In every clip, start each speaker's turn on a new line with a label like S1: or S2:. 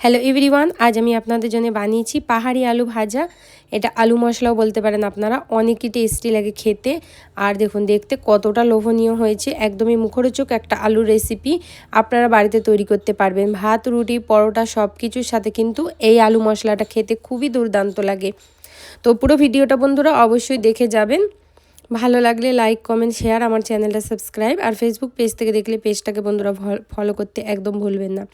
S1: Hello everyone, আজ আমি আপনাদের জন্য বানিয়েছি পাহাড়ি আলু ভাজা। এটা আলু মশলাও বলতে পারেন আপনারা। অনেকই টেস্টি লাগে খেতে। আর দেখুন দেখতে কতটা লোভনীয় হয়েছে। একদমই মুখরোচক একটা আলুর রেসিপি আপনারা বাড়িতে তৈরি করতে পারবেন। ভাত, রুটি, পরোটা সব কিছুর সাথে কিন্তু এই আলু মশলাটা খেতে খুবই দুর্দান্ত লাগে। তো পুরো ভিডিওটা বন্ধুরা অবশ্যই দেখে যাবেন। ভালো লাগলে লাইক, কমেন্ট, শেয়ার, আমার চ্যানেলটা সাবস্ক্রাইব, আর ফেসবুক পেজ থেকে দেখলে পেজটাকে বন্ধুরা ফলো করতে একদম ভুলবেন না।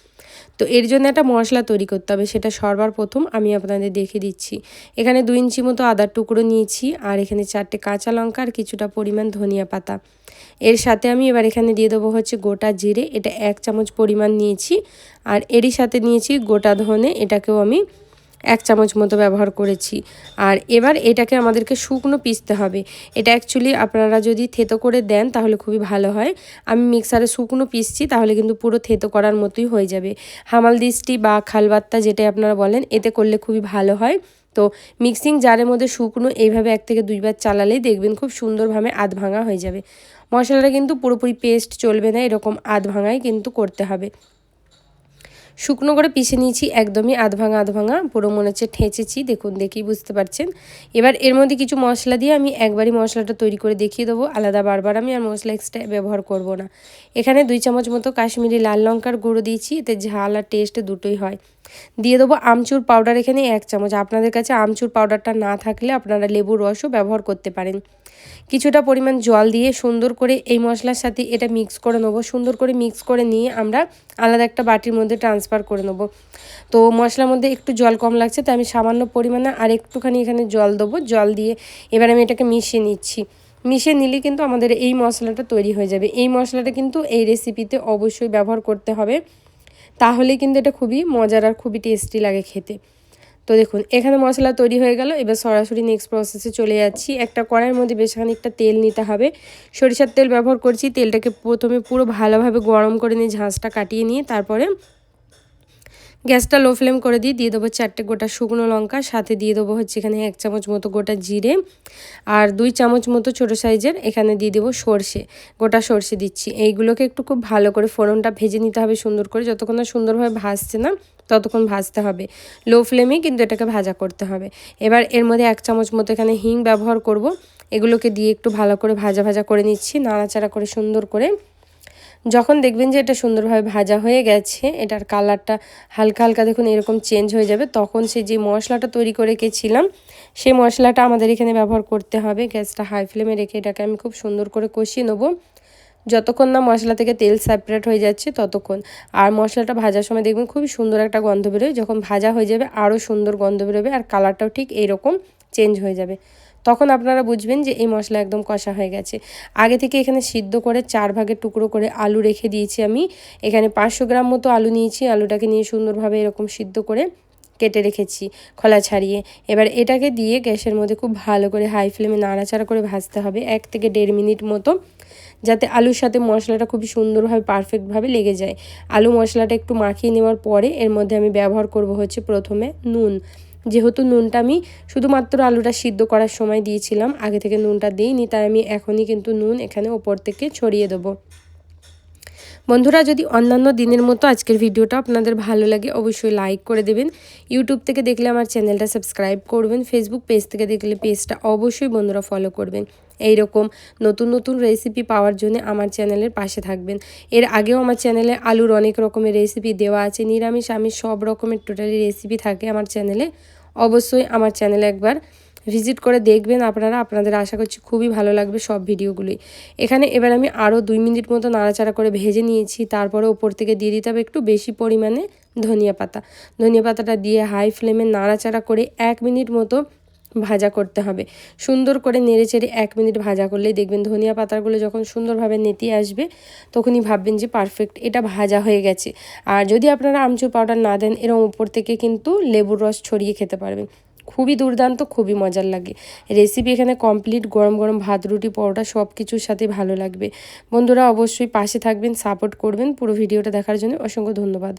S1: তো এর জন্য একটা মশলা তৈরি করতে হবে, সেটা সবার প্রথম আমি আপনাদের দেখিয়ে দিচ্ছি। এখানে 2 ইঞ্চি মতো আদার টুকরো নিয়েছি, আর এখানে 4টে কাঁচা লঙ্কা আর কিছুটা পরিমাণ ধনিয়া পাতা। এর সাথে আমি এবার এখানে দিয়ে দেবো হচ্ছে গোটা জিরে, এটা 1 চামচ পরিমাণ নিয়েছি। আর এরই সাথে নিয়েছি গোটা ধনে, এটাকেও আমি 1 চামচ মতো ব্যবহার করেছি। আর এবার এটাকে আমাদেরকে শুকনো পিষতে হবে। এটা অ্যাকচুয়ালি আপনারা যদি থেতো করে দেন তাহলে খুবই ভালো হয়। আমি মিক্সারে শুকনো পিষছি, তাহলে কিন্তু পুরো থেতো করার মতোই হয়ে যাবে। হামালদিস্টি বা খালবাত্তা যেটাই আপনারা বলেন, এতে করলে খুবই ভালো হয়। তো মিক্সিং জারের মধ্যে শুকনো এইভাবে 1 থেকে 2 বার চালালেই দেখবেন খুব সুন্দরভাবে আধ ভাঙা হয়ে যাবে। মশলাটা কিন্তু পুরোপুরি পেস্ট চলবে না, এরকম আধ ভাঙাই কিন্তু করতে হবে। শুকনো করে পিষে নিয়েছি, একদমই আধ ভাঙা পুরো মনে হচ্ছে ঠেঁচেছি। দেখুন, দেখেই বুঝতে পারছেন। এবার এর মধ্যে কিছু মশলা দিয়ে আমি একবারই মশলাটা তৈরি করে দেখিয়ে দেবো। আলাদা বারবার আমি আর মশলা এক্সট্রা ব্যবহার করব না। এখানে 2 চামচ মতো কাশ্মীরি লাল লঙ্কার গুঁড়ো দিয়েছি, এতে ঝাল আর টেস্ট দুটোই হয়। দিয়ে দেবো আমচুর পাউডার, এখানে 1 চামচ। আপনাদের কাছে আমচুর পাউডারটা না থাকলে আপনারা লেবুর রসও ব্যবহার করতে পারেন। কিছুটা পরিমাণ জল দিয়ে সুন্দর করে এই মশলার সাথে এটা মিক্স করে নেবো। সুন্দর করে মিক্স করে নিয়ে আমরা আলাদা একটা বাটির মধ্যে ট্রান্সফার করে নেবো। তো মশলার মধ্যে একটু জল কম লাগছে, তাই আমি সামান্য পরিমাণে আর একটুখানি এখানে জল দেবো। জল দিয়ে এবার আমি এটাকে মিশিয়ে নিচ্ছি। মিশিয়ে নিলে কিন্তু আমাদের এই মশলাটা তৈরি হয়ে যাবে। এই মশলাটা কিন্তু এই রেসিপিতে অবশ্যই ব্যবহার করতে হবে, তাহলে কিন্তু এটা খুবই মজার আর খুবই টেস্টি লাগে খেতে। তো দেখুন, এখানে মশলা তৈরি হয়ে গেল। এবার সরাসরি নেক্সট প্রসেসে চলে যাচ্ছি। একটা কড়াইয়ের মধ্যে বেশ খানিকটা তেল নিতে হবে। সরিষার তেল ব্যবহার করছি। তেলটাকে প্রথমে পুরো ভালোভাবে গরম করে নিয়ে ঝাঁঝটা কাটিয়ে নিয়ে তারপরে গ্যাসটা লো ফ্লেম করে দিয়ে দেবো 4টে গোটা শুকনো লঙ্কা। সাথে দিয়ে দেবো হচ্ছে এখানে 1 চামচ মতো গোটা জিরে, আর 2 চামচ মতো ছোটো সাইজের এখানে দিয়ে দেবো সর্ষে, গোটা সর্ষে দিচ্ছি। এইগুলোকে একটু খুব ভালো করে ফোড়নটা ভেজে নিতে হবে সুন্দর করে। যতক্ষণ না সুন্দরভাবে ভাজছে না ততক্ষণ ভাজতে হবে। লো ফ্লেমেই কিন্তু এটাকে ভাজা করতে হবে। এবার এর মধ্যে 1 চামচ মতো এখানে হিং ব্যবহার করব। এগুলোকে দিয়ে একটু ভালো করে ভাজা করে নিচ্ছি, নাড়াচাড়া করে সুন্দর করে। যখন দেখবেন যে এটা সুন্দরভাবে ভাজা হয়ে গেছে, এটার কালারটা হালকা হালকা দেখুন এরকম চেঞ্জ হয়ে যাবে, তখন সে যে মশলাটা তৈরি করে রেখেছিলাম সেই মশলাটা আমাদের এখানে ব্যবহার করতে হবে। গ্যাসটা হাই ফ্লেমে রেখে এটাকে আমি খুব সুন্দর করে কষিয়ে নেবো, যতক্ষণ না মশলা থেকে তেল সেপারেট হয়ে যাচ্ছে ততক্ষণ। আর মশলাটা ভাজার সময় দেখবেন খুবই সুন্দর একটা গন্ধ বেরোয়। যখন ভাজা হয়ে যাবে আরও সুন্দর গন্ধ বেরোবে, আর কালারটাও ঠিক এইরকম চেঞ্জ হয়ে যাবে। তখন আপনারা বুঝবেন যে এই মশলা একদম কষা হয়ে গেছে। আগে থেকে এখানে সিদ্ধ করে 4 ভাগের টুকরো করে আলু রেখে দিয়েছি আমি। এখানে 500 গ্রাম মতো আলু নিয়েছি। আলুটাকে নিয়ে সুন্দরভাবে এরকম সিদ্ধ করে কেটে রেখেছি খোলা ছাড়িয়ে। এবার এটাকে দিয়ে গ্যাসের মধ্যে খুব ভালো করে হাই ফ্লেমে নাড়াচাড়া করে ভাজতে হবে 1 থেকে 1.5 মিনিট মতো, যাতে আলুর সাথে মশলাটা খুবই সুন্দরভাবে পারফেক্টভাবে লেগে যায়। আলু মশলাটা একটু মাখিয়ে নেওয়ার পরে এর মধ্যে আমি ব্যবহার করব হচ্ছে প্রথমে নুন। যেহেতু নুনটা আমি শুধুমাত্র আলুটা সিদ্ধ করার সময় দিয়েছিলাম, আগে থেকে নুনটা দিইনি, তাই আমি এখনই কিন্তু নুন এখানে ওপর থেকে ছড়িয়ে দেবো। বন্ধুরা, যদি অন্যান্য দিনের মতো আজকের ভিডিওটা আপনাদের ভালো লাগে অবশ্যই লাইক করে দেবেন। ইউটিউব থেকে দেখলে আমার চ্যানেলটা সাবস্ক্রাইব করবেন। ফেসবুক পেজ থেকে দেখলে পেজটা অবশ্যই বন্ধুরা ফলো করবেন। এইরকম নতুন নতুন রেসিপি পাওয়ার জন্য আমার চ্যানেলের পাশে থাকবেন। এর আগেও আমার চ্যানেলে আলুর অনেক রকমের রেসিপি দেওয়া আছে, নিরামিষ আমিষ সব রকমের টোটালি রেসিপি থাকে আমার চ্যানেলে। অবশ্যই আমার চ্যানেলে একবার ভিজিট করে দেখবেন আপনারা। আপনাদের আশা করছি খুবই ভালো লাগবে সব ভিডিওগুলোই। এখানে এবার আমি আরও 2 মিনিট মতো নাড়াচাড়া করে ভেজে নিয়েছি। তারপরে ওপর থেকে দিয়ে দিতে হবে একটু বেশি পরিমাণে ধনিয়া পাতা। ধনিয়া পাতাটা দিয়ে হাই ফ্লেমে নাড়াচাড়া করে 1 মিনিট মতো ভাজা করতে হবে। সুন্দর করে নেড়েচেড়ে 1 মিনিট ভাজা করলেই দেখবেন ধনিয়া পাতাগুলো যখন সুন্দরভাবে নেতিয়ে আসবে তখনই ভাববেন যে পারফেক্ট এটা ভাজা হয়ে গেছে। আর যদি আপনারা আমচুর পাউডার না দেন, এরকম উপর থেকে কিন্তু লেবুর রস ছড়িয়ে খেতে পারবেন। খুবই দুর্দান্ত, খুবই মজার লাগে রেসিপি। এখানে কমপ্লিট গরম গরম ভাত, রুটি, পরোটা সব কিছুর সাথে ভালো লাগবে। বন্ধুরা অবশ্যই পাশে থাকবেন, সাপোর্ট করবেন। পুরো ভিডিওটা দেখার জন্য অসংখ্য ধন্যবাদ।